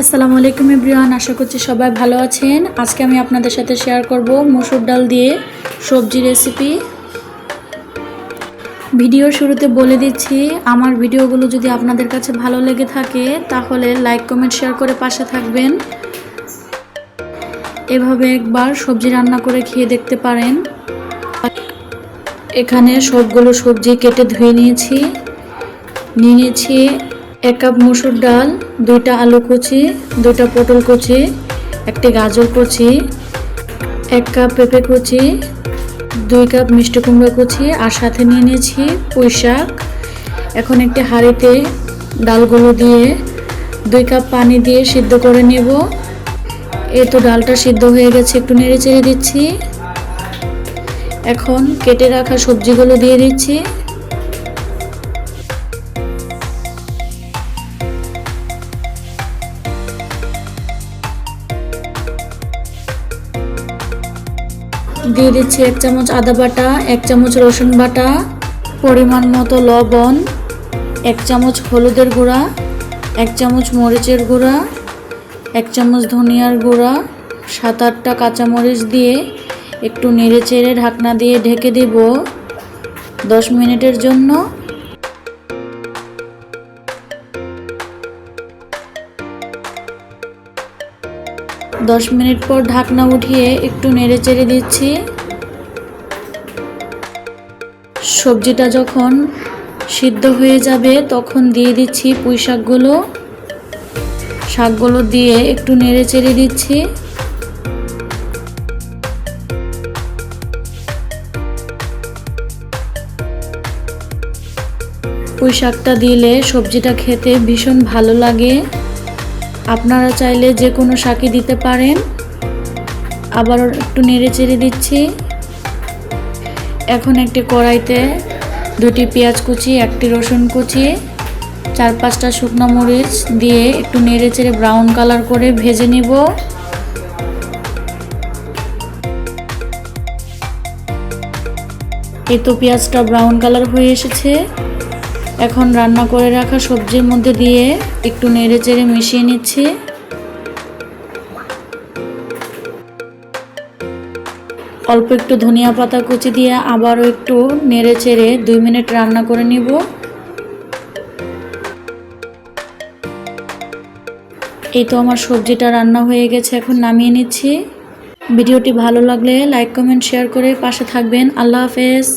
আসসালামু আলাইকুম এভরিওয়ান, আশা করছি সবাই ভালো আছেন। আজকে আমি আপনাদের সাথে শেয়ার করব মসুর ডাল দিয়ে সবজি রেসিপি। ভিডিওর শুরুতে বলে দিচ্ছি, আমার ভিডিওগুলো যদি আপনাদের কাছে ভালো লেগে থাকে তাহলে লাইক কমেন্ট শেয়ার করে পাশে থাকবেন। এভাবে একবার সবজি রান্না করে খেয়ে দেখতে পারেন। এখানে সবগুলো সবজি কেটে ধুয়ে নিয়েছি। নিয়েছি 1 কাপ মসুর ডাল, 2টা আলু কুচি, 2টা পটল কুচি, 1টি গাজর কুচি, 1 কাপ পেঁপে কুচি, 2 কাপ মিষ্টি কুমড়া কুচি, আর সাথে নিয়ে নিয়েছি পুঁই শাক। এখন একটি হাঁড়িতে ডালগুলো দিয়ে 2 কাপ পানি দিয়ে সিদ্ধ করে নেব। এই তো ডালটা সিদ্ধ হয়ে গেছে, একটু নেড়ে চেড়ে দিচ্ছি। এখন কেটে রাখা সবজিগুলো দিয়ে দিচ্ছি। দিয়ে দিচ্ছি 1 চামচ আদা বাটা, 1 চামচ রসুন বাটা, পরিমাণ মতো লবণ, 1 চামচ হলুদের গুঁড়া, 1 চামচ মরিচের গুঁড়া, 1 চামচ ধনিয়ার গুঁড়া, 7-8টা কাঁচামরিচ দিয়ে একটু নেড়ে চেড়ে ঢাকনা দিয়ে ঢেকে দেব 10 মিনিটের জন্য। দশ মিনিট পর ঢাকনা উঠিয়ে একটু নেড়ে চেড়ে দিচ্ছি। সবজিটা যখন সিদ্ধ হয়ে যাবে তখন দিয়ে দিচ্ছি পুঁই শাকগুলো দিয়ে একটু নেড়ে চেড়ে দিচ্ছি। পুঁই শাকটা দিলে সবজিটা খেতে ভীষণ ভালো লাগে। আপনারা চাইলে যে কোনো শাকই দিতে পারেন। আবার একটু নেড়ে চেড়ে দিচ্ছি। এখন একটি কড়াইতে 2টি পেঁয়াজ কুচি, 1টি রসুন কুচি, 4-5টা শুকনো মরিচ দিয়ে একটু নেড়ে চেড়ে ব্রাউন কালার করে ভেজে নিব। এই তো পেঁয়াজটা ব্রাউন কালার হয়ে এসেছে। এখন রান্না করে রাখা সবজির মধ্যে দিয়ে একটু নেড়ে চেড়ে মিশিয়ে নিচ্ছি। অল্প একটু ধনিয়া পাতা কুচি দিয়ে আবারও একটু নেড়ে চেড়ে 2 মিনিট রান্না করে নিব। এই তো আমার সবজিটা রান্না হয়ে গেছে, এখন নামিয়ে নিচ্ছি। ভিডিওটি ভালো লাগলে লাইক কমেন্ট শেয়ার করে পাশে থাকবেন। আল্লাহ হাফেজ।